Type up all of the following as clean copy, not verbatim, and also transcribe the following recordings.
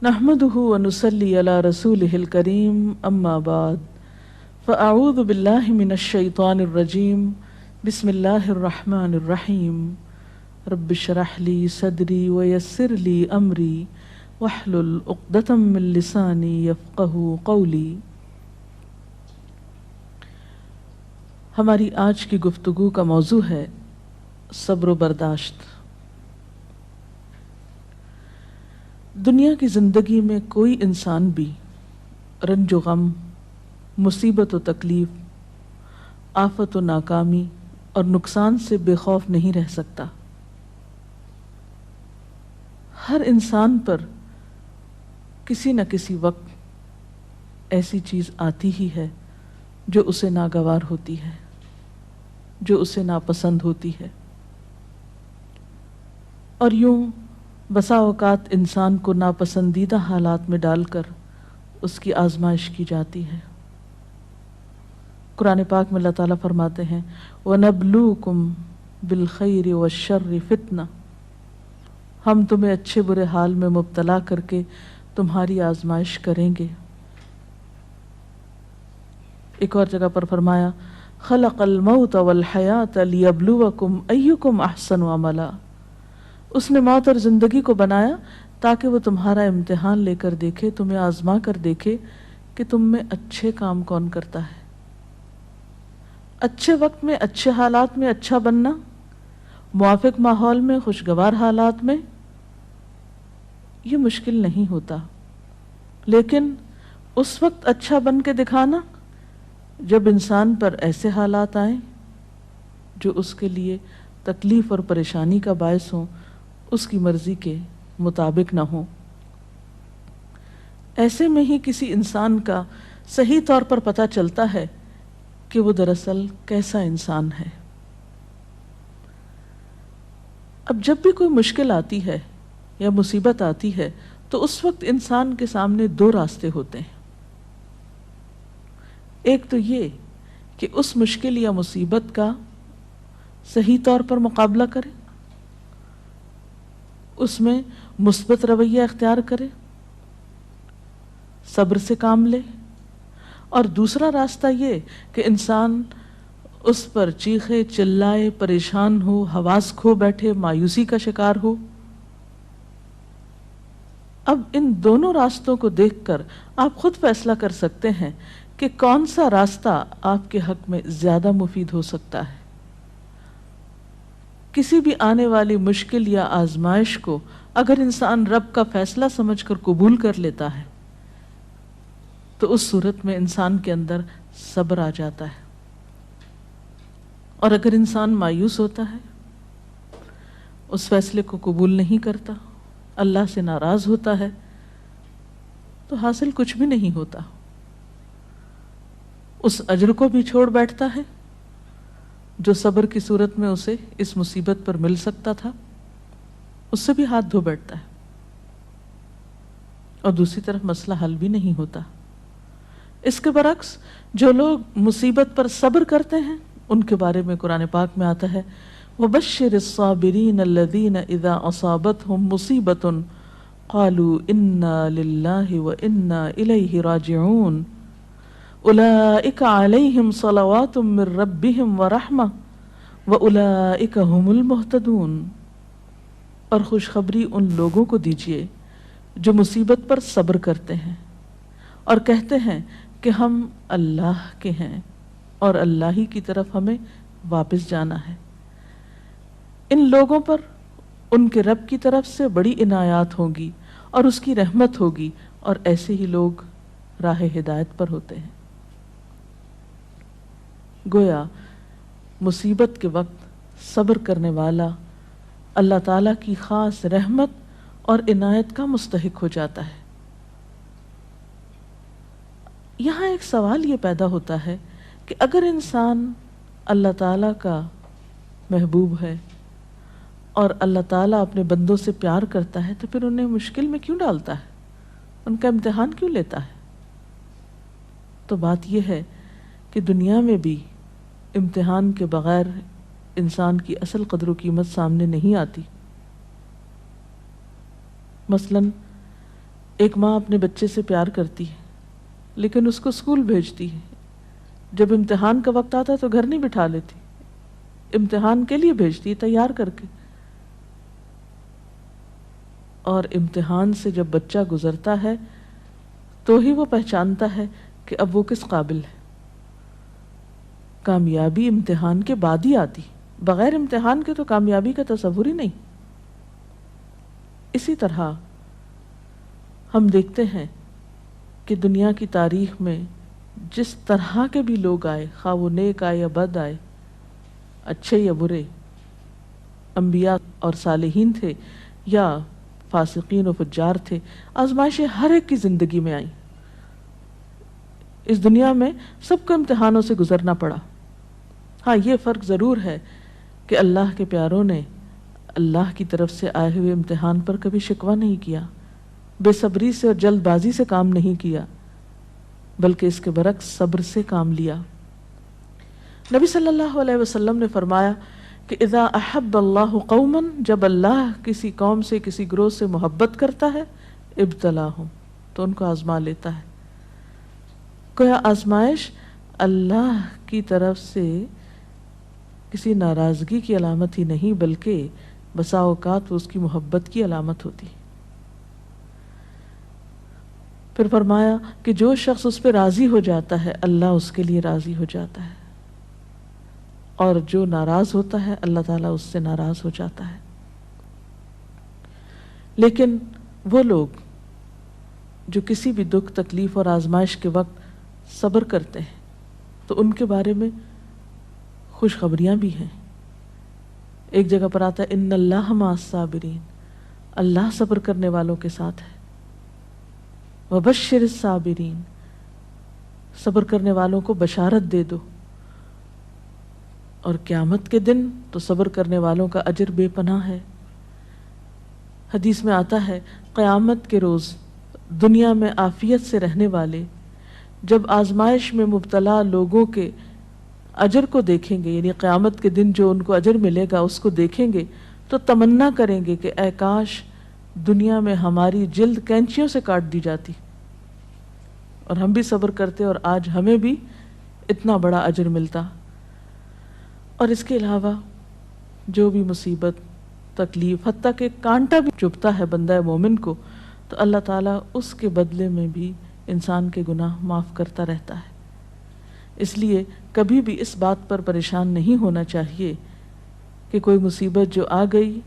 نحمده ونصلي على رسوله الكريم اما بعد فاعوذ بالله من الشيطان الرجيم بسم الله الرحمن الرحيم رب اشرح لي صدري ويسر لي امري واحلل عقدة من لساني يفقهوا قولي۔ ہماری آج کی گفتگو کا موضوع ہے صبر و برداشت۔ دنیا کی زندگی میں کوئی انسان بھی رنج و غم، مصیبت و تکلیف، آفت و ناکامی اور نقصان سے بے خوف نہیں رہ سکتا۔ ہر انسان پر کسی نہ کسی وقت ایسی چیز آتی ہی ہے جو اسے ناگوار ہوتی ہے، جو اسے ناپسند ہوتی ہے، اور یوں بسا اوقات انسان کو ناپسندیدہ حالات میں ڈال کر اس کی آزمائش کی جاتی ہے۔ قرآن پاک میں اللہ تعالیٰ فرماتے ہیں وَنَبْلُوكُمْ بِالْخَيْرِ وَالشَّرِّ فِتْنَةً، ہم تمہیں اچھے برے حال میں مبتلا کر کے تمہاری آزمائش کریں گے۔ ایک اور جگہ پر فرمایا خَلَقَ الْمَوْتَ وَالْحَيَاةَ لِيَبْلُوَكُمْ أَيُّكُمْ أَحْسَنُ عَمَلًا، اس نے موت اور زندگی کو بنایا تاکہ وہ تمہارا امتحان لے کر دیکھے، تمہیں آزما کر دیکھے کہ تم میں اچھے کام کون کرتا ہے۔ اچھے وقت میں، اچھے حالات میں اچھا بننا، موافق ماحول میں، خوشگوار حالات میں، یہ مشکل نہیں ہوتا، لیکن اس وقت اچھا بن کے دکھانا جب انسان پر ایسے حالات آئیں جو اس کے لیے تکلیف اور پریشانی کا باعث ہوں، اس کی مرضی کے مطابق نہ ہو، ایسے میں ہی کسی انسان کا صحیح طور پر پتہ چلتا ہے کہ وہ دراصل کیسا انسان ہے۔ اب جب بھی کوئی مشکل آتی ہے یا مصیبت آتی ہے تو اس وقت انسان کے سامنے دو راستے ہوتے ہیں۔ ایک تو یہ کہ اس مشکل یا مصیبت کا صحیح طور پر مقابلہ کرے، اس میں مثبت رویہ اختیار کرے، صبر سے کام لے، اور دوسرا راستہ یہ کہ انسان اس پر چیخے چلائے، پریشان ہو، حواس کھو بیٹھے، مایوسی کا شکار ہو۔ اب ان دونوں راستوں کو دیکھ کر آپ خود فیصلہ کر سکتے ہیں کہ کون سا راستہ آپ کے حق میں زیادہ مفید ہو سکتا ہے۔ کسی بھی آنے والی مشکل یا آزمائش کو اگر انسان رب کا فیصلہ سمجھ کر قبول کر لیتا ہے تو اس صورت میں انسان کے اندر صبر آ جاتا ہے، اور اگر انسان مایوس ہوتا ہے، اس فیصلے کو قبول نہیں کرتا، اللہ سے ناراض ہوتا ہے، تو حاصل کچھ بھی نہیں ہوتا، اس اجر کو بھی چھوڑ بیٹھتا ہے جو صبر کی صورت میں اسے اس مصیبت پر مل سکتا تھا، اس سے بھی ہاتھ دھو بیٹھتا ہے، اور دوسری طرف مسئلہ حل بھی نہیں ہوتا۔ اس کے برعکس جو لوگ مصیبت پر صبر کرتے ہیں ان کے بارے میں قرآن پاک میں آتا ہے وَبَشِّرِ الصَّابِرِينَ الَّذِينَ إِذَا أَصَابَتْهُمْ مُصِيبَةٌ قَالُوا إِنَّا لِلَّهِ وَإِنَّا إِلَيْهِ رَاجِعُونَ أُولَئِكَ عَلَيْهِمْ صَلَوَاتٌ مِّن رَّبِّهِمْ وَرَحْمَةٌ وَأُولَئِكَ هُمُ الْمُهْتَدُونَ، اور خوشخبری ان لوگوں کو دیجیے جو مصیبت پر صبر کرتے ہیں اور کہتے ہیں کہ ہم اللہ کے ہیں اور اللہ ہی کی طرف ہمیں واپس جانا ہے۔ ان لوگوں پر ان کے رب کی طرف سے بڑی عنایات ہوں گی اور اس کی رحمت ہوگی، اور ایسے ہی لوگ راہ ہدایت پر ہوتے ہیں۔ گویا مصیبت کے وقت صبر کرنے والا اللہ تعالیٰ کی خاص رحمت اور عنایت کا مستحق ہو جاتا ہے۔ یہاں ایک سوال یہ پیدا ہوتا ہے کہ اگر انسان اللہ تعالیٰ کا محبوب ہے اور اللہ تعالیٰ اپنے بندوں سے پیار کرتا ہے تو پھر انہیں مشکل میں کیوں ڈالتا ہے، ان کا امتحان کیوں لیتا ہے؟ تو بات یہ ہے کہ دنیا میں بھی امتحان کے بغیر انسان کی اصل قدر و قیمت سامنے نہیں آتی۔ مثلاً ایک ماں اپنے بچے سے پیار کرتی ہے لیکن اس کو اسکول بھیجتی ہے، جب امتحان کا وقت آتا ہے تو گھر نہیں بٹھا لیتی، امتحان کے لیے بھیجتی ہے تیار کر کے، اور امتحان سے جب بچہ گزرتا ہے تو ہی وہ پہچانتا ہے کہ اب وہ کس قابل ہے۔ کامیابی امتحان کے بعد ہی آتی، بغیر امتحان کے تو کامیابی کا تصور ہی نہیں۔ اسی طرح ہم دیکھتے ہیں کہ دنیا کی تاریخ میں جس طرح کے بھی لوگ آئے، خواہ وہ نیک آئے یا بد آئے، اچھے یا برے، انبیاء اور صالحین تھے یا فاسقین و فجار تھے، آزمائشیں ہر ایک کی زندگی میں آئیں۔ اس دنیا میں سب کو امتحانوں سے گزرنا پڑا۔ ہاں، یہ فرق ضرور ہے کہ اللہ کے پیاروں نے اللہ کی طرف سے آئے ہوئے امتحان پر کبھی شکوہ نہیں کیا، بے صبری سے اور جلد بازی سے کام نہیں کیا، بلکہ اس کے برعکس صبر سے کام لیا۔ نبی صلی اللہ علیہ وسلم نے فرمایا کہ اذا احب اللہ قوما، جب اللہ کسی قوم سے، کسی گروہ سے محبت کرتا ہے، ابتلاہم، تو ان کو آزما لیتا ہے۔ گویا آزمائش اللہ کی طرف سے کسی ناراضگی کی علامت ہی نہیں، بلکہ بسا اوقات وہ اس کی محبت کی علامت ہوتی۔ پھر فرمایا کہ جو شخص اس پہ راضی ہو جاتا ہے اللہ اس کے لیے راضی ہو جاتا ہے، اور جو ناراض ہوتا ہے اللہ تعالیٰ اس سے ناراض ہو جاتا ہے۔ لیکن وہ لوگ جو کسی بھی دکھ، تکلیف اور آزمائش کے وقت صبر کرتے ہیں تو ان کے بارے میں خوشخبریاں بھی ہیں۔ ایک جگہ پر آتا ہے ان اللہ مع الصابرین، اللہ صبر کرنے والوں کے ساتھ ہے۔ وبشر الصابرین، صبر کرنے والوں کو بشارت دے دو۔ اور قیامت کے دن تو صبر کرنے والوں کا اجر بے پناہ ہے۔ حدیث میں آتا ہے قیامت کے روز دنیا میں عافیت سے رہنے والے جب آزمائش میں مبتلا لوگوں کے اجر کو دیکھیں گے، یعنی قیامت کے دن جو ان کو اجر ملے گا اس کو دیکھیں گے تو تمنا کریں گے کہ اے کاش دنیا میں ہماری جلد کینچیوں سے کاٹ دی جاتی اور ہم بھی صبر کرتے اور آج ہمیں بھی اتنا بڑا اجر ملتا۔ اور اس کے علاوہ جو بھی مصیبت، تکلیف، حتیٰ کہ کانٹا بھی چبھتا ہے بندہ مومن کو تو اللہ تعالیٰ اس کے بدلے میں بھی انسان کے گناہ معاف کرتا رہتا ہے۔ اس لیے کبھی بھی اس بات پر پریشان نہیں ہونا چاہیے کہ کوئی مصیبت جو آ گئی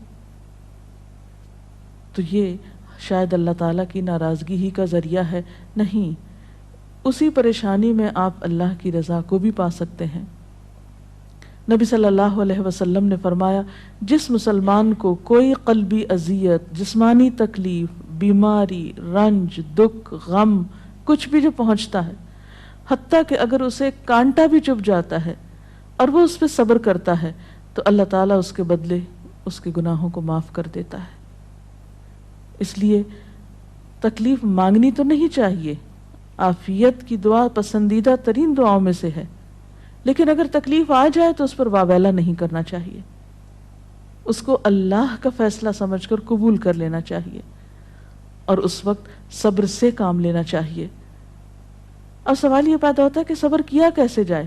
تو یہ شاید اللہ تعالیٰ کی ناراضگی ہی کا ذریعہ ہے۔ نہیں، اسی پریشانی میں آپ اللہ کی رضا کو بھی پا سکتے ہیں۔ نبی صلی اللہ علیہ وسلم نے فرمایا جس مسلمان کو کوئی قلبی اذیت، جسمانی تکلیف، بیماری، رنج، دکھ، غم، کچھ بھی جو پہنچتا ہے، حتیٰ کہ اگر اسے کانٹا بھی چبھ جاتا ہے اور وہ اس پہ صبر کرتا ہے تو اللہ تعالیٰ اس کے بدلے اس کے گناہوں کو معاف کر دیتا ہے۔ اس لیے تکلیف مانگنی تو نہیں چاہیے، عافیت کی دعا پسندیدہ ترین دعاؤں میں سے ہے، لیکن اگر تکلیف آ جائے تو اس پر واویلا نہیں کرنا چاہیے، اس کو اللہ کا فیصلہ سمجھ کر قبول کر لینا چاہیے اور اس وقت صبر سے کام لینا چاہیے۔ اب سوال یہ پیدا ہوتا ہے کہ صبر کیا کیسے جائے؟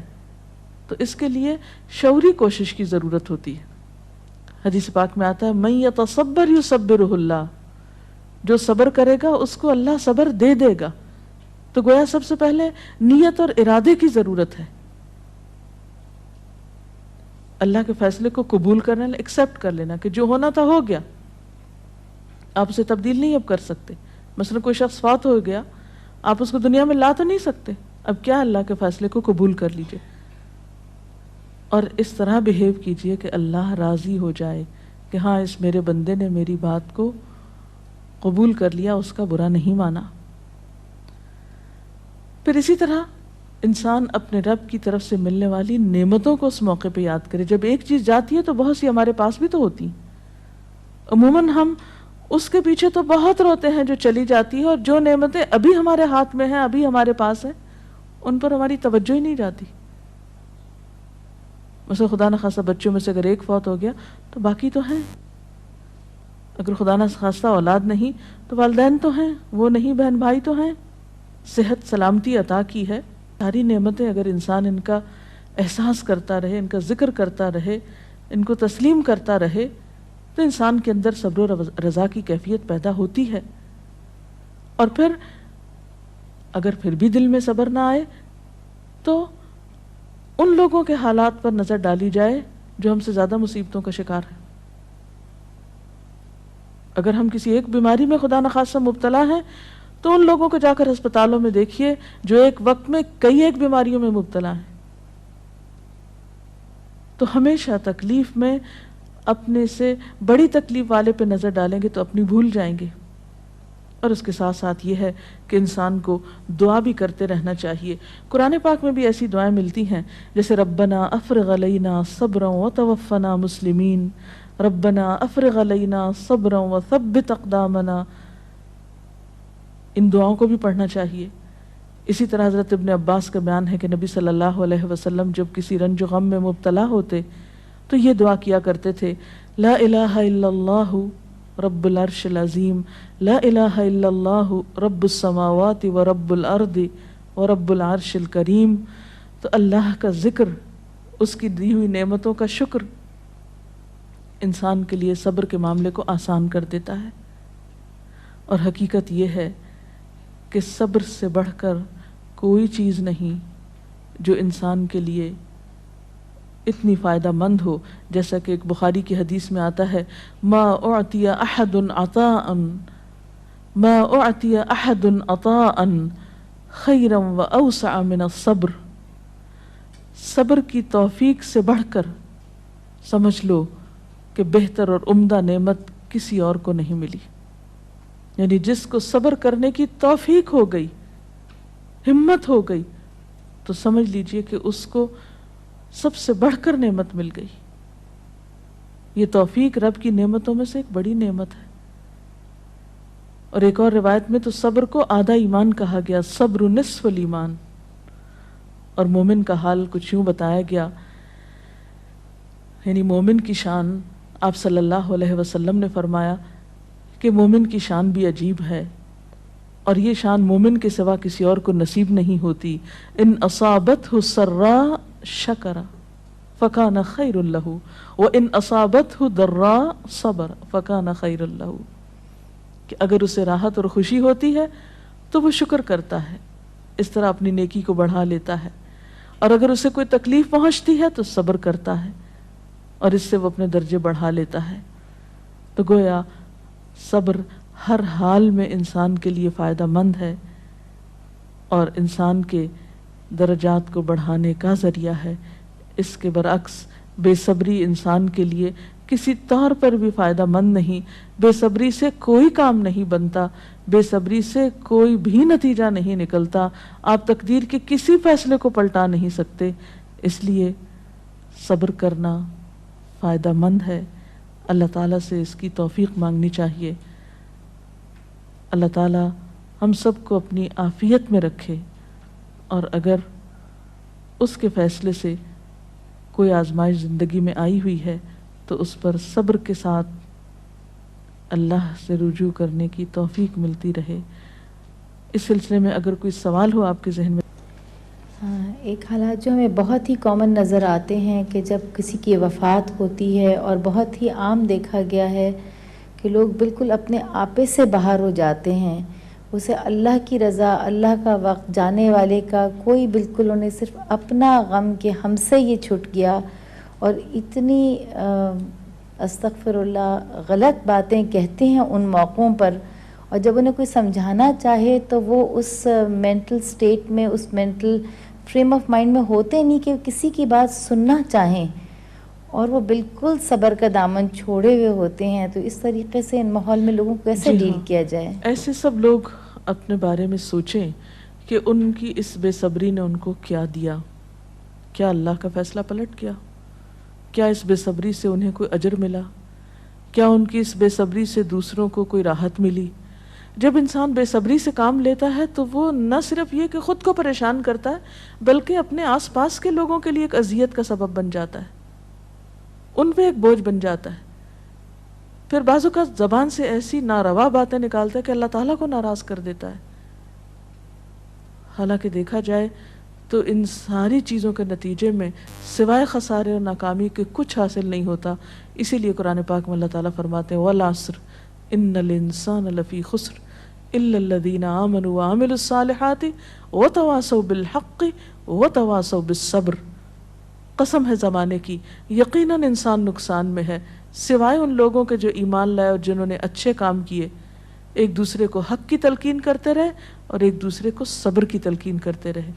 تو اس کے لیے شعوری کوشش کی ضرورت ہوتی ہے۔ حدیث پاک میں آتا ہے من یتصبر یصبرہ اللہ، جو صبر کرے گا اس کو اللہ صبر دے دے گا۔ تو گویا سب سے پہلے نیت اور ارادے کی ضرورت ہے، اللہ کے فیصلے کو قبول کرنا، ایکسپٹ کر لینا کہ جو ہونا تھا ہو گیا، آپ اسے تبدیل نہیں اب کر سکتے۔ مثلا کوئی شخص فوت ہو گیا، آپ اس کو دنیا میں لا تو نہیں سکتے، اب کیا اللہ کے فیصلے کو قبول کر لیجئے اور اس طرح بہیو کیجئے کہ اللہ راضی ہو جائے کہ ہاں اس میرے بندے نے میری بات کو قبول کر لیا، اس کا برا نہیں مانا۔ پھر اسی طرح انسان اپنے رب کی طرف سے ملنے والی نعمتوں کو اس موقع پہ یاد کرے۔ جب ایک چیز جاتی ہے تو بہت سی ہمارے پاس بھی تو ہوتی ہیں، عموماً ہم اس کے پیچھے تو بہت روتے ہیں جو چلی جاتی ہے، اور جو نعمتیں ابھی ہمارے ہاتھ میں ہیں، ابھی ہمارے پاس ہیں، ان پر ہماری توجہ ہی نہیں جاتی۔ مثلا خدا نخواستہ بچوں میں سے اگر ایک فوت ہو گیا تو باقی تو ہیں، اگر خدا نہ خواستہ اولاد نہیں تو والدین تو ہیں، وہ نہیں بہن بھائی تو ہیں، صحت سلامتی عطا کی ہے، ساری نعمتیں اگر انسان ان کا احساس کرتا رہے، ان کا ذکر کرتا رہے، ان کو تسلیم کرتا رہے، تو انسان کے اندر صبر و رضا کی کیفیت پیدا ہوتی ہے۔ اور پھر اگر پھر بھی دل میں صبر نہ آئے تو ان لوگوں کے حالات پر نظر ڈالی جائے جو ہم سے زیادہ مصیبتوں کا شکار ہیں۔ اگر ہم کسی ایک بیماری میں خدا نخواستہ مبتلا ہیں تو ان لوگوں کو جا کر ہسپتالوں میں دیکھیے جو ایک وقت میں کئی ایک بیماریوں میں مبتلا ہیں۔ تو ہمیشہ تکلیف میں اپنے سے بڑی تکلیف والے پہ نظر ڈالیں گے تو اپنی بھول جائیں گے۔ اور اس کے ساتھ ساتھ یہ ہے کہ انسان کو دعا بھی کرتے رہنا چاہیے۔ قرآن پاک میں بھی ایسی دعائیں ملتی ہیں جیسے ربنا افرغ علینا صبرا وتوفنا مسلمین، ربنا افرغ علینا صبرا وثبت اقدامنا، ان دعاؤں کو بھی پڑھنا چاہیے۔ اسی طرح حضرت ابن عباس کا بیان ہے کہ نبی صلی اللہ علیہ وسلم جب کسی رنج و غم میں مبتلا ہوتے تو یہ دعا کیا کرتے تھے، لا الہ الا اللہ رب العرش العظیم، لا الہ الا اللہ رب السماوات و رب الارض و رب العرش الکریم۔ تو اللہ کا ذکر، اس کی دی ہوئی نعمتوں کا شکر انسان کے لیے صبر کے معاملے کو آسان کر دیتا ہے۔ اور حقیقت یہ ہے کہ صبر سے بڑھ کر کوئی چیز نہیں جو انسان کے لیے اتنی فائدہ مند ہو، جیسا کہ ایک بخاری کی حدیث میں آتا ہے، ما اعطی احد عطاء ما اعطی احد عطاء خیرا واوسع من الصبر، صبر کی توفیق سے بڑھ کر سمجھ لو کہ بہتر اور عمدہ نعمت کسی اور کو نہیں ملی۔ یعنی جس کو صبر کرنے کی توفیق ہو گئی، ہمت ہو گئی، تو سمجھ لیجئے کہ اس کو سب سے بڑھ کر نعمت مل گئی۔ یہ توفیق رب کی نعمتوں میں سے ایک بڑی نعمت ہے۔ اور ایک اور روایت میں تو صبر کو آدھا ایمان کہا گیا، صبر نصف الایمان۔ اور مومن کا حال کچھ یوں بتایا گیا، یعنی مومن کی شان، آپ صلی اللہ علیہ وسلم نے فرمایا کہ مومن کی شان بھی عجیب ہے، اور یہ شان مومن کے سوا کسی اور کو نصیب نہیں ہوتی۔ ان اصابتہ سراء شکر فکان خیر لہ وان اصابتہ ضراء صبر فکان خیر لہ، کہ اگر اسے راحت اور خوشی ہوتی ہے تو وہ شکر کرتا ہے، اس طرح اپنی نیکی کو بڑھا لیتا ہے، اور اگر اسے کوئی تکلیف پہنچتی ہے تو صبر کرتا ہے، اور اس سے وہ اپنے درجے بڑھا لیتا ہے۔ تو گویا صبر ہر حال میں انسان کے لیے فائدہ مند ہے اور انسان کے درجات کو بڑھانے کا ذریعہ ہے۔ اس کے برعکس بے صبری انسان کے لیے کسی طور پر بھی فائدہ مند نہیں۔ بے صبری سے کوئی کام نہیں بنتا، بے صبری سے کوئی بھی نتیجہ نہیں نکلتا، آپ تقدیر کے کسی فیصلے کو پلٹا نہیں سکتے۔ اس لیے صبر کرنا فائدہ مند ہے، اللہ تعالیٰ سے اس کی توفیق مانگنی چاہیے۔ اللہ تعالیٰ ہم سب کو اپنی عافیت میں رکھے، اور اگر اس کے فیصلے سے کوئی آزمائش زندگی میں آئی ہوئی ہے تو اس پر صبر کے ساتھ اللہ سے رجوع کرنے کی توفیق ملتی رہے۔ اس سلسلے میں اگر کوئی سوال ہو آپ کے ذہن میں۔ ایک حالات جو ہمیں بہت ہی کامن نظر آتے ہیں کہ جب کسی کی وفات ہوتی ہے، اور بہت ہی عام دیکھا گیا ہے کہ لوگ بالکل اپنے آپے سے باہر ہو جاتے ہیں، اسے اللہ کی رضا، اللہ کا وقت، جانے والے کا کوئی بالکل انہیں صرف اپنا غم کہ ہم سے یہ چھٹ گیا، اور اتنی استغفر اللہ غلط باتیں کہتے ہیں ان موقعوں پر، اور جب انہیں کوئی سمجھانا چاہے تو وہ اس مینٹل سٹیٹ میں، اس مینٹل فریم آف مائنڈ میں ہوتے نہیں کہ کسی کی بات سننا چاہیں، اور وہ بالکل صبر کا دامن چھوڑے ہوئے ہوتے ہیں۔ تو اس طریقے سے ان ماحول میں لوگوں کو کیسے ڈیل کیا جائے؟ ایسے سب لوگ اپنے بارے میں سوچیں کہ ان کی اس بے صبری نے ان کو کیا دیا، کیا اللہ کا فیصلہ پلٹ گیا؟ کیا اس بے صبری سے انہیں کوئی اجر ملا؟ کیا ان کی اس بے صبری سے دوسروں کو کوئی راحت ملی؟ جب انسان بے صبری سے کام لیتا ہے تو وہ نہ صرف یہ کہ خود کو پریشان کرتا ہے بلکہ اپنے آس پاس کے لوگوں کے لیے ایک اذیت کا سبب بن جاتا ہے، ان پہ ایک بوجھ بن جاتا ہے۔ پھر بعض اوقات زبان سے ایسی ناروا باتیں نکالتا ہے کہ اللہ تعالیٰ کو ناراض کر دیتا ہے. حالانکہ دیکھا جائے تو ان ساری چیزوں کے نتیجے میں سوائے خسارے اور ناکامی کے کچھ حاصل نہیں ہوتا. اسی لیے قرآن پاک میں اللہ تعالیٰ فرماتے ہیں وَالْعَصْرِ إِنَّ الْإِنسَانَ لَفِي خُسْرٍ إِلَّا الَّذِينَ آمَنُوا وَعَمِلُوا الصَّالِحَاتِ وَتَوَاصَوْا بِالْحَقِّ وَتَوَاصَوْا بِالصَّبْرِ. قسم ہے زمانے کی، یقیناً انسان نقصان میں ہے سوائے ان لوگوں کے جو ایمان لائے اور جنہوں نے اچھے کام کیے، ایک دوسرے کو حق کی تلقین کرتے رہے اور ایک دوسرے کو صبر کی تلقین کرتے رہے.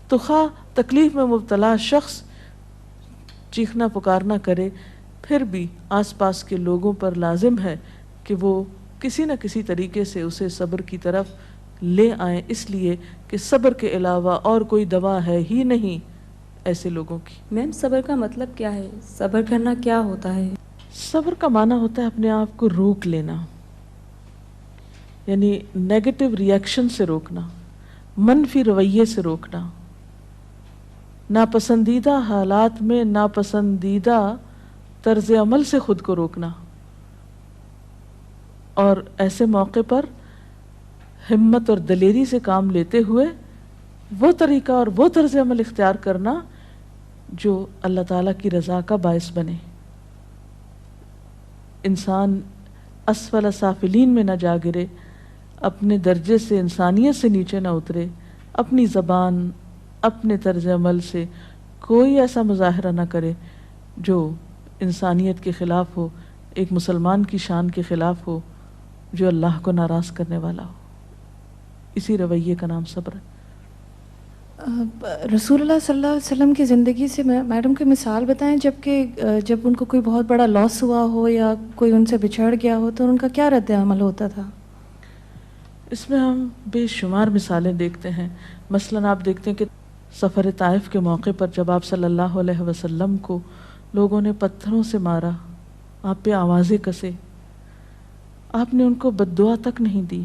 تو خواہ تکلیف میں مبتلا شخص چیخنا پکارنا کرے، پھر بھی آس پاس کے لوگوں پر لازم ہے کہ وہ کسی نہ کسی طریقے سے اسے صبر کی طرف لے آئیں، اس لیے کہ صبر کے علاوہ اور کوئی دوا ہے ہی نہیں ایسے لوگوں کی. میم صبر کا مطلب کیا ہے؟ صبر کرنا کیا ہوتا ہے؟ صبر کا معنی ہوتا ہے اپنے آپ کو روک لینا، یعنی نیگیٹو ریئیکشن سے روکنا، منفی رویے سے روکنا، ناپسندیدہ حالات میں ناپسندیدہ طرز عمل سے خود کو روکنا، اور ایسے موقع پر ہمت اور دلیری سے کام لیتے ہوئے وہ طریقہ اور وہ طرز عمل اختیار کرنا جو اللہ تعالیٰ کی رضا کا باعث بنے. انسان اسفل سافلین میں نہ جا گرے، اپنے درجے سے انسانیت سے نیچے نہ اترے، اپنی زبان اپنے طرز عمل سے کوئی ایسا مظاہرہ نہ کرے جو انسانیت کے خلاف ہو، ایک مسلمان کی شان کے خلاف ہو، جو اللہ کو ناراض کرنے والا ہو. اسی رویے کا نام صبر ہے. رسول اللہ صلی اللہ علیہ وسلم کی زندگی سے میڈم کی مثال بتائیں، جب ان کو کوئی بہت بڑا لاس ہوا ہو یا کوئی ان سے بچھڑ گیا ہو تو ان کا کیا رد عمل ہوتا تھا؟ اس میں ہم بے شمار مثالیں دیکھتے ہیں. مثلاً آپ دیکھتے ہیں کہ سفر طائف کے موقع پر جب آپ صلی اللہ علیہ وسلم کو لوگوں نے پتھروں سے مارا، آپ پہ آوازیں کسے، آپ نے ان کو بد دعا تک نہیں دی،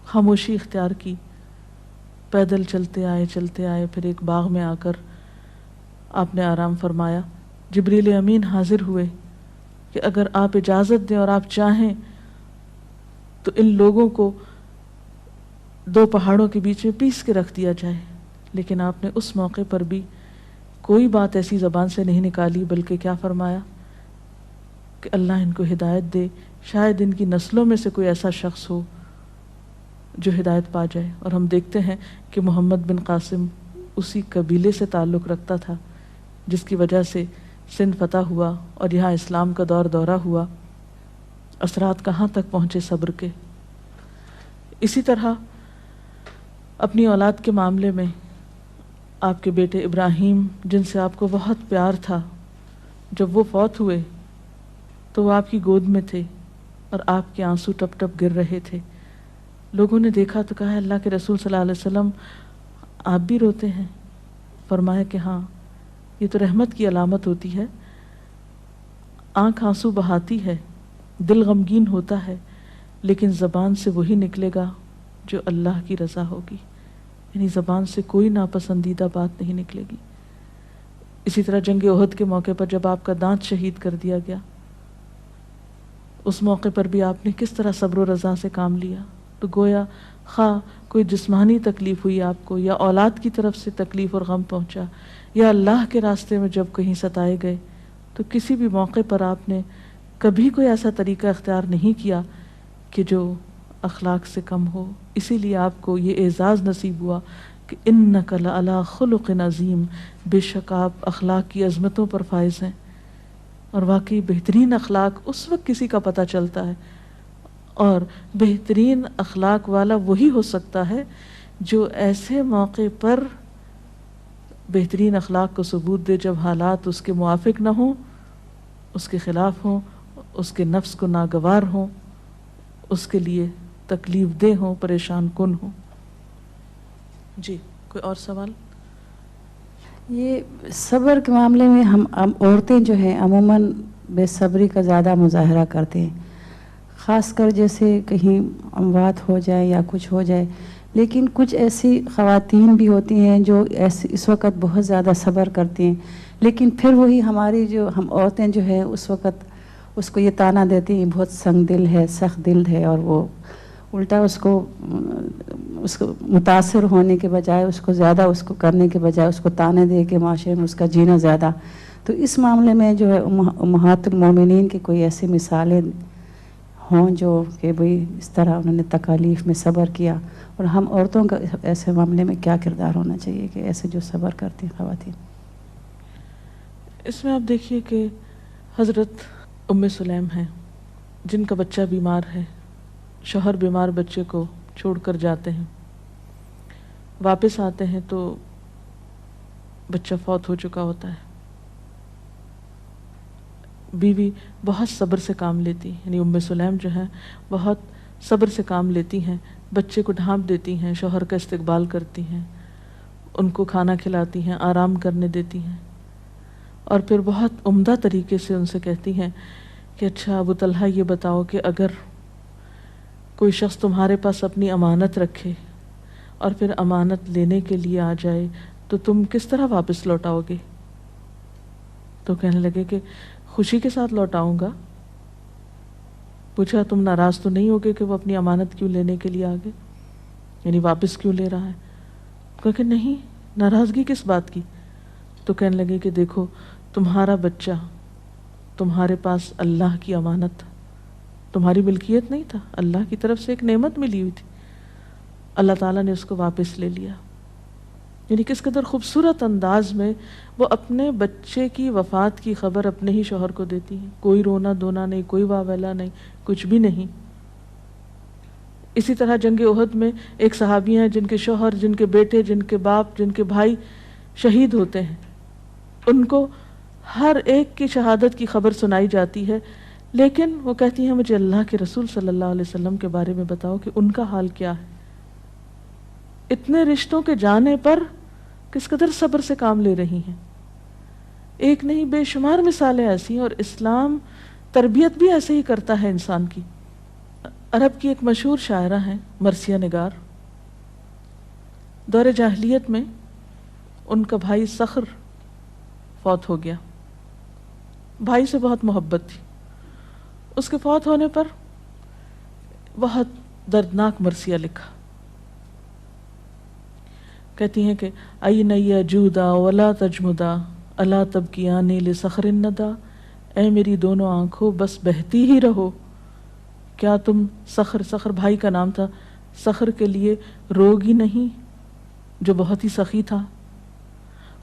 خاموشی اختیار کی، پیدل چلتے آئے، پھر ایک باغ میں آ کر آپ نے آرام فرمایا. جبریل امین حاضر ہوئے کہ اگر آپ اجازت دیں اور آپ چاہیں تو ان لوگوں کو دو پہاڑوں کے بیچ میں پیس کے رکھ دیا جائے. لیکن آپ نے اس موقع پر بھی کوئی بات ایسی زبان سے نہیں نکالی، بلکہ کیا فرمایا کہ اللہ ان کو ہدایت دے، شاید ان کی نسلوں میں سے کوئی ایسا شخص ہو جو ہدایت پا جائے. اور ہم دیکھتے ہیں کہ محمد بن قاسم اسی قبیلے سے تعلق رکھتا تھا جس کی وجہ سے سندھ فتح ہوا اور یہاں اسلام کا دورہ ہوا. اثرات کہاں تک پہنچے صبر کے. اسی طرح اپنی اولاد کے معاملے میں آپ کے بیٹے ابراہیم، جن سے آپ کو بہت پیار تھا، جب وہ فوت ہوئے تو وہ آپ کی گود میں تھے اور آپ کے آنسو ٹپ ٹپ گر رہے تھے. لوگوں نے دیکھا تو کہا اللہ کے رسول صلی اللہ علیہ وسلم آپ بھی روتے ہیں؟ فرمایا کہ ہاں، یہ تو رحمت کی علامت ہوتی ہے. آنکھ آنسو بہاتی ہے، دل غمگین ہوتا ہے، لیکن زبان سے وہی نکلے گا جو اللہ کی رضا ہوگی، یعنی زبان سے کوئی ناپسندیدہ بات نہیں نکلے گی. اسی طرح جنگ احد کے موقع پر جب آپ کا دانت شہید کر دیا گیا، اس موقع پر بھی آپ نے کس طرح صبر و رضا سے کام لیا. تو گویا خواہ کوئی جسمانی تکلیف ہوئی آپ کو، یا اولاد کی طرف سے تکلیف اور غم پہنچا، یا اللہ کے راستے میں جب کہیں ستائے گئے، تو کسی بھی موقع پر آپ نے کبھی کوئی ایسا طریقہ اختیار نہیں کیا کہ جو اخلاق سے کم ہو. اسی لیے آپ کو یہ اعزاز نصیب ہوا کہ انک لعلی خلق عظیم، بے شک آپ اخلاق کی عظمتوں پر فائز ہیں. اور واقعی بہترین اخلاق اس وقت کسی کا پتہ چلتا ہے، اور بہترین اخلاق والا وہی ہو سکتا ہے جو ایسے موقع پر بہترین اخلاق کو ثبوت دے جب حالات اس کے موافق نہ ہوں، اس کے خلاف ہوں، اس کے نفس کو ناگوار ہوں، اس کے لیے تکلیف دہ ہوں، پریشان کن ہوں. جی کوئی اور سوال؟ یہ صبر کے معاملے میں ہم عورتیں جو ہیں عموماً بے صبری کا زیادہ مظاہرہ کرتے ہیں، خاص کر جیسے کہیں اموات ہو جائے یا کچھ ہو جائے. لیکن کچھ ایسی خواتین بھی ہوتی ہیں جو اس وقت بہت زیادہ صبر کرتی ہیں، لیکن پھر وہی ہماری جو ہم عورتیں جو ہیں اس وقت اس کو یہ تانا دیتی ہیں بہت سنگ دل ہے، سخت دل ہے، اور وہ الٹا اس کو متاثر ہونے کے بجائے، اس کو زیادہ اس کو کرنے کے بجائے اس کو تانے دے کے معاشرے میں اس کا جینا زیادہ. تو اس معاملے میں جو ہے امہات المومنین کی کوئی ایسی مثالیں ہوں جو کہ بھئی اس طرح انہوں نے تکالیف میں صبر کیا، اور ہم عورتوں کا ایسے معاملے میں کیا کردار ہونا چاہیے کہ ایسے جو صبر کرتی ہیں خواتین. اس میں آپ دیکھیے کہ حضرت ام سلیم ہیں جن کا بچہ بیمار ہے، شوہر بیمار بچے کو چھوڑ کر جاتے ہیں، واپس آتے ہیں تو بچہ فوت ہو چکا ہوتا ہے. بیوی بہت صبر سے کام لیتی، یعنی ام سلیم جو ہیں بہت صبر سے کام لیتی ہیں، بچے کو ڈھانپ دیتی ہیں، شوہر کا استقبال کرتی ہیں، ان کو کھانا کھلاتی ہیں، آرام کرنے دیتی ہیں، اور پھر بہت عمدہ طریقے سے ان سے کہتی ہیں کہ اچھا ابو طلحہ یہ بتاؤ کہ اگر کوئی شخص تمہارے پاس اپنی امانت رکھے اور پھر امانت لینے کے لیے آ جائے تو تم کس طرح واپس لوٹاؤ گے؟ تو کہنے لگے کہ خوشی کے ساتھ لوٹاؤں گا. پوچھا تم ناراض تو نہیں ہوگے کہ وہ اپنی امانت کیوں لینے کے لیے آگے، یعنی واپس کیوں لے رہا ہے؟ کہا کہ نہیں، ناراضگی کس بات کی؟ تو کہنے لگے کہ دیکھو تمہارا بچہ تمہارے پاس اللہ کی امانت تھا، تمہاری ملکیت نہیں تھا، اللہ کی طرف سے ایک نعمت ملی ہوئی تھی، اللہ تعالیٰ نے اس کو واپس لے لیا. یعنی کس قدر خوبصورت انداز میں وہ اپنے بچے کی وفات کی خبر اپنے ہی شوہر کو دیتی ہیں، کوئی رونا دھونا نہیں، کوئی واویلا نہیں، کچھ بھی نہیں. اسی طرح جنگ احد میں ایک صحابی ہیں جن کے شوہر، جن کے بیٹے، جن کے باپ، جن کے بھائی شہید ہوتے ہیں، ان کو ہر ایک کی شہادت کی خبر سنائی جاتی ہے، لیکن وہ کہتی ہیں مجھے اللہ کے رسول صلی اللہ علیہ وسلم کے بارے میں بتاؤ کہ ان کا حال کیا ہے. اتنے رشتوں کے جانے پر کس قدر صبر سے کام لے رہی ہیں. ایک نہیں بے شمار مثالیں ایسی ہیں، اور اسلام تربیت بھی ایسے ہی کرتا ہے انسان کی. عرب کی ایک مشہور شاعرہ ہیں مرثیہ نگار. دور جاہلیت میں ان کا بھائی صخر فوت ہو گیا. بھائی سے بہت محبت تھی. اس کے فوت ہونے پر بہت دردناک مرثیہ لکھا. کہتی ہیں کہ این یجودا ولا تجمدا الا تبکیانی لصخر الندى، اے میری دونوں آنکھوں بس بہتی ہی رہو، کیا تم صخر بھائی کا نام تھا، صخر کے لیے روگی نہیں جو بہت ہی سخی تھا،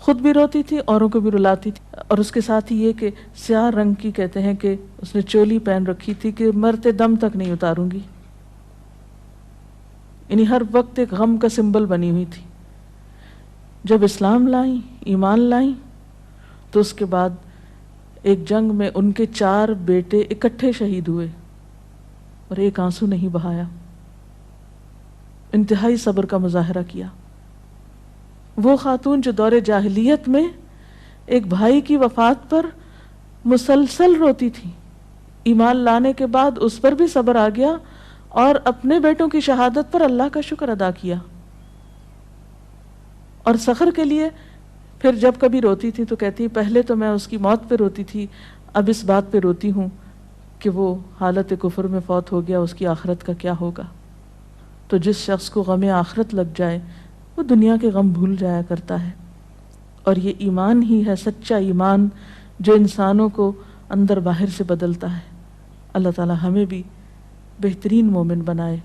خود بھی روتی تھی اوروں کو بھی رلاتی تھی. اور اس کے ساتھ ہی یہ کہ سیاہ رنگ کی کہتے ہیں کہ اس نے چولی پہن رکھی تھی کہ مرتے دم تک نہیں اتاروں گی، یعنی ہر وقت ایک غم کا سمبل بنی ہوئی تھی. جب اسلام لائیں، ایمان لائیں، تو اس کے بعد ایک جنگ میں ان کے 4 بیٹے اکٹھے شہید ہوئے اور ایک آنسو نہیں بہایا. انتہائی صبر کا مظاہرہ کیا. وہ خاتون جو دور جاہلیت میں ایک بھائی کی وفات پر مسلسل روتی تھی، ایمان لانے کے بعد اس پر بھی صبر آ گیا اور اپنے بیٹوں کی شہادت پر اللہ کا شکر ادا کیا. اور صخر کے لیے پھر جب کبھی روتی تھی تو کہتی پہلے تو میں اس کی موت پہ روتی تھی، اب اس بات پہ روتی ہوں کہ وہ حالت کفر میں فوت ہو گیا، اس کی آخرت کا کیا ہوگا. تو جس شخص کو غم آخرت لگ جائے وہ دنیا کے غم بھول جایا کرتا ہے. اور یہ ایمان ہی ہے، سچا ایمان، جو انسانوں کو اندر باہر سے بدلتا ہے. اللہ تعالی ہمیں بھی بہترین مومن بنائے.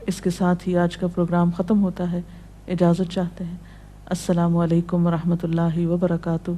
اس کے ساتھ ہی آج کا پروگرام ختم ہوتا ہے. اجازت چاہتے ہیں. السلام علیکم ورحمۃ اللہ وبرکاتہ.